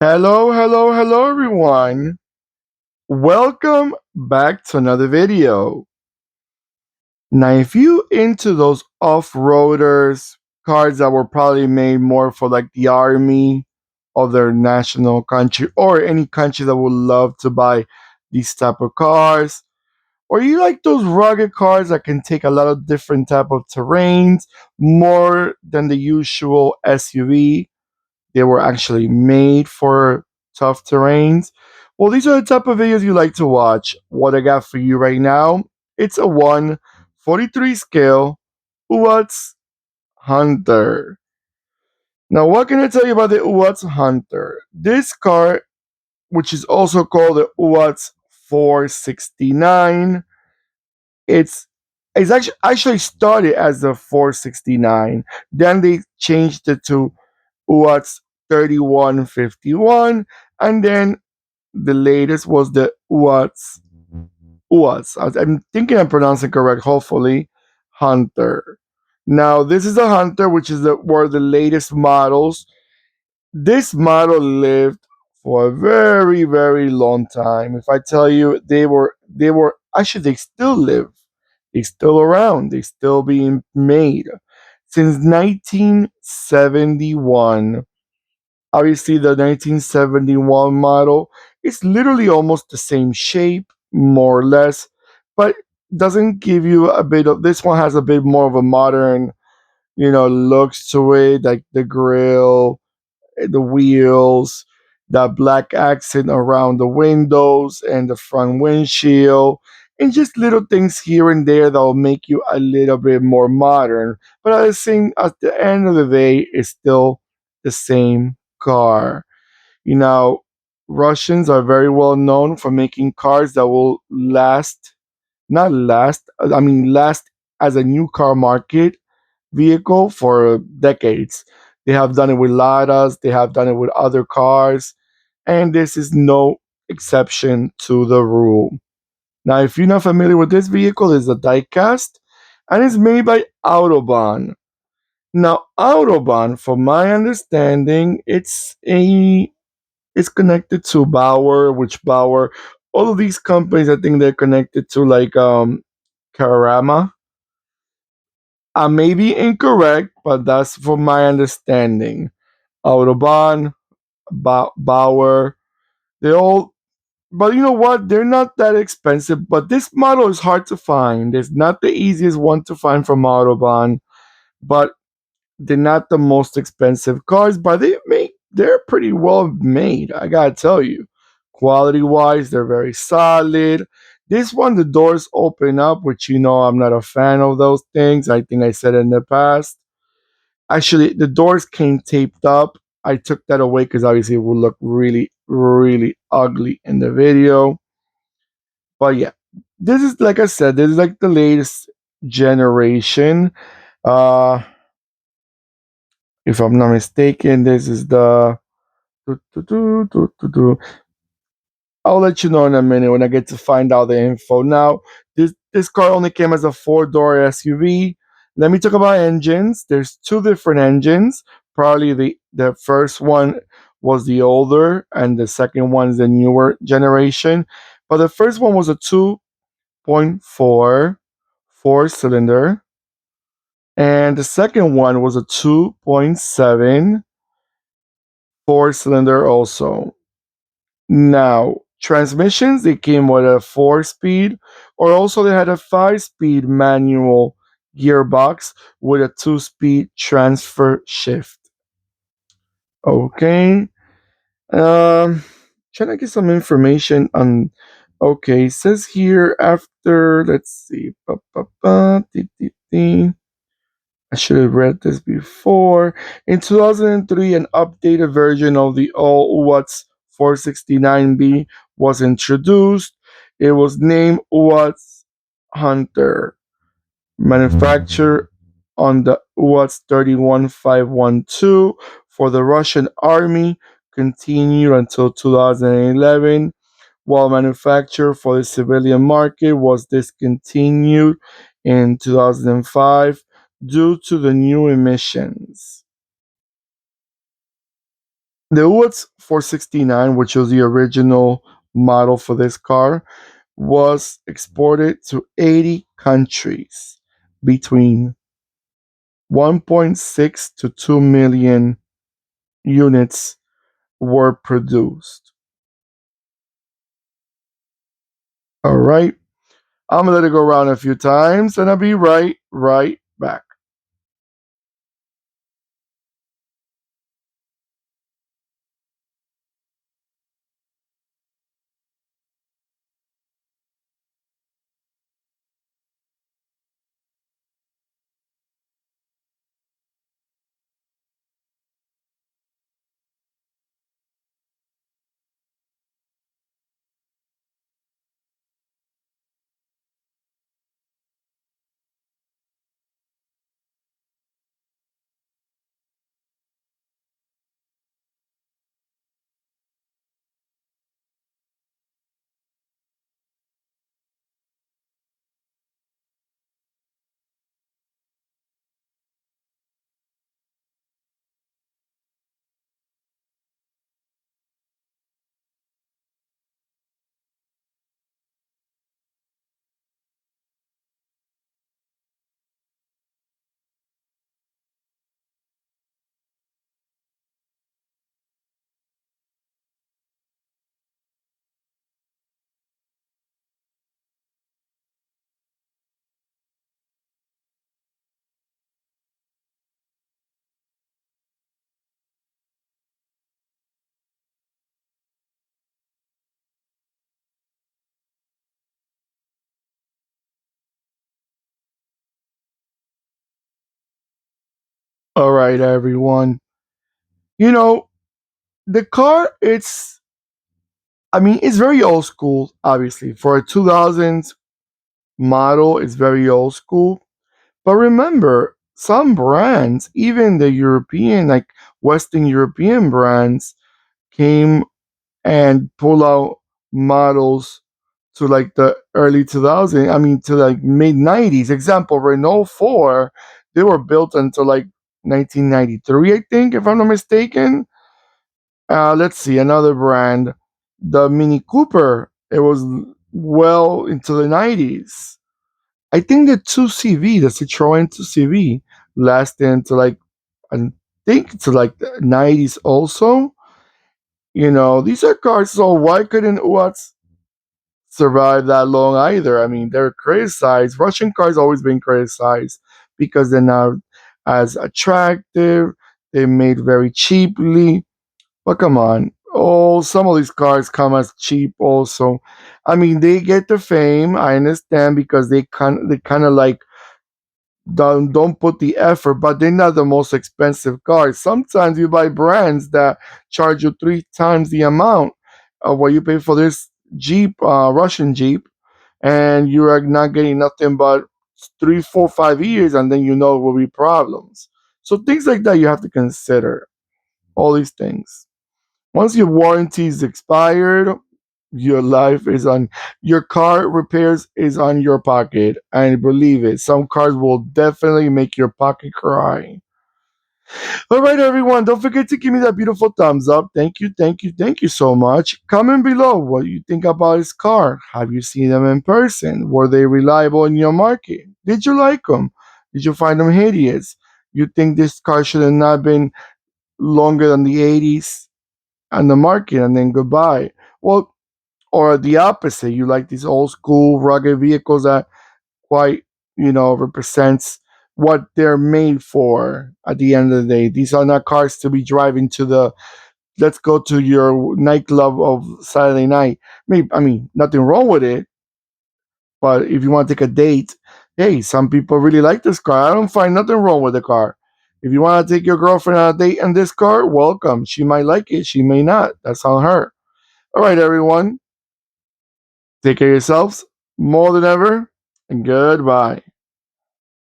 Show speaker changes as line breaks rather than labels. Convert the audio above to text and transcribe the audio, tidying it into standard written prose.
Hello, hello, hello, everyone. Welcome back to another video. Now, if you into those off-roaders, cars that were probably made more for like the army of their national country or any country that would love to buy these type of cars, or you like those rugged cars that can take a lot of different type of terrains more than the usual SUV. They were actually made for tough terrains. Well, these are the type of videos you like to watch. What I got for you right now, it's a 1/43 scale UAZ Hunter. Now, what can I tell you about the UAZ Hunter? This car, which is also called the UAZ 469, it's it's actually started as the 469. Then they changed it to Watts 3151, and then the latest was the Watts. I'm thinking I'm pronouncing correct. Hopefully, Hunter. Now this is a Hunter, which is one of the latest models. This model lived for a very very long time. If I tell you, they were actually they still live. They still around. They still being made since 1971. Obviously, the 1971 model is literally almost the same shape, more or less, but doesn't give you a bit of. This one has a bit more of a modern, looks to it, like the grill, the wheels, that black accent around the windows and the front windshield, and just little things here and there that will make you a little bit more modern. But at the end of the day, it's still the same car. You know, Russians are very well known for making cars that will last, not last, I mean, last as a new car market vehicle for decades. They have done it with Ladas, they have done it with other cars, and this is no exception to the rule. Now, if you're not familiar with this vehicle, it's a diecast and it's made by AutoBahn. Now, Autobahn, from my understanding, it's connected to Bauer, which Bauer, all of these companies, I think they're connected to like Karama. I may be incorrect, but that's from my understanding. Autobahn, Bauer, they all. But you know what? They're not that expensive. But this model is hard to find. It's not the easiest one to find from Autobahn. But they're not the most expensive cars, but they're pretty well made. I gotta tell you, quality wise, they're very solid. This one, the doors open up, which I'm not a fan of those things. I think I said it in the past. Actually, the doors came taped up. I took that away because obviously it would look really, really ugly in the video. But yeah, this is like I said, this is like the latest generation. Uh, if I'm not mistaken, this is the. I'll let you know in a minute when I get to find out the info. Now, this car only came as a four-door SUV. Let me talk about engines. There's two different engines. Probably the first one was the older, and the second one is the newer generation. But the first one was a 2.4 four-cylinder, and the second one was a 2.7 four-cylinder also. Now, transmissions, they came with a four speed, or also they had a five-speed manual gearbox with a two-speed transfer shift. Okay. Um, Trying to get some information on. Okay, it says here after, let's see. I should have read this before. In 2003, an updated version of the All Watts 469B was introduced. It was named Watts Hunter, manufactured on the Watts 31512 for the Russian Army, continued until 2011, while manufacture for the civilian market was discontinued in 2005 due to the new emissions. The UAZ 469, which was the original model for this car, was exported to 80 countries between 1.6 to 2 million units were produced. All right. I'm gonna let it go around a few times and I'll be right back. All right, everyone. You know, the car, it's very old school, obviously. For a 2000s model, it's very old school. But remember, some brands, even the European, like Western European brands, came and pull out models to like the early 2000s. I mean, to like mid 90s. Example, Renault 4, they were built until like 1993, I think, if I'm not mistaken. Let's see, another brand, the Mini Cooper. It was well into the 90s. I think the 2CV, the Citroen 2CV, lasted into like, I think to like the 90s also. These are cars, so why couldn't Watts survive that long either? I mean, they're criticized. Russian cars always been criticized because they're not as attractive. They're made very cheaply. But come on. Oh, some of these cars come as cheap also. I mean, they get the fame, I understand, because they kind of like don't put the effort, but they're not the most expensive cars. Sometimes you buy brands that charge you three times the amount of what you pay for this Jeep, Russian Jeep, and you are not getting nothing but 3, 4, 5 years, and then will be problems. So things like that you have to consider. All these things. Once your warranty is expired, your life is on your car repairs is on your pocket. And believe it, some cars will definitely make your pocket cry. All right, everyone, don't forget to give me that beautiful thumbs up. Thank you, thank you, thank you so much. Comment below what you think about this car. Have you seen them in person? Were they reliable in your market? Did you like them? Did you find them hideous? You think this car should have not been longer than the 80s on the market and then goodbye? Well, or the opposite, you like these old school rugged vehicles that quite represents what they're made for. At the end of the day, these are not cars to be driving to the let's go to your nightclub of Saturday night. Maybe, I mean, nothing wrong with it, but if you want to take a date, hey, some people really like this car. I don't find nothing wrong with the car. If you want to take your girlfriend on a date in this car, welcome. She might like it, she may not. That's on her. All right, everyone. Take care of yourselves more than ever, and goodbye.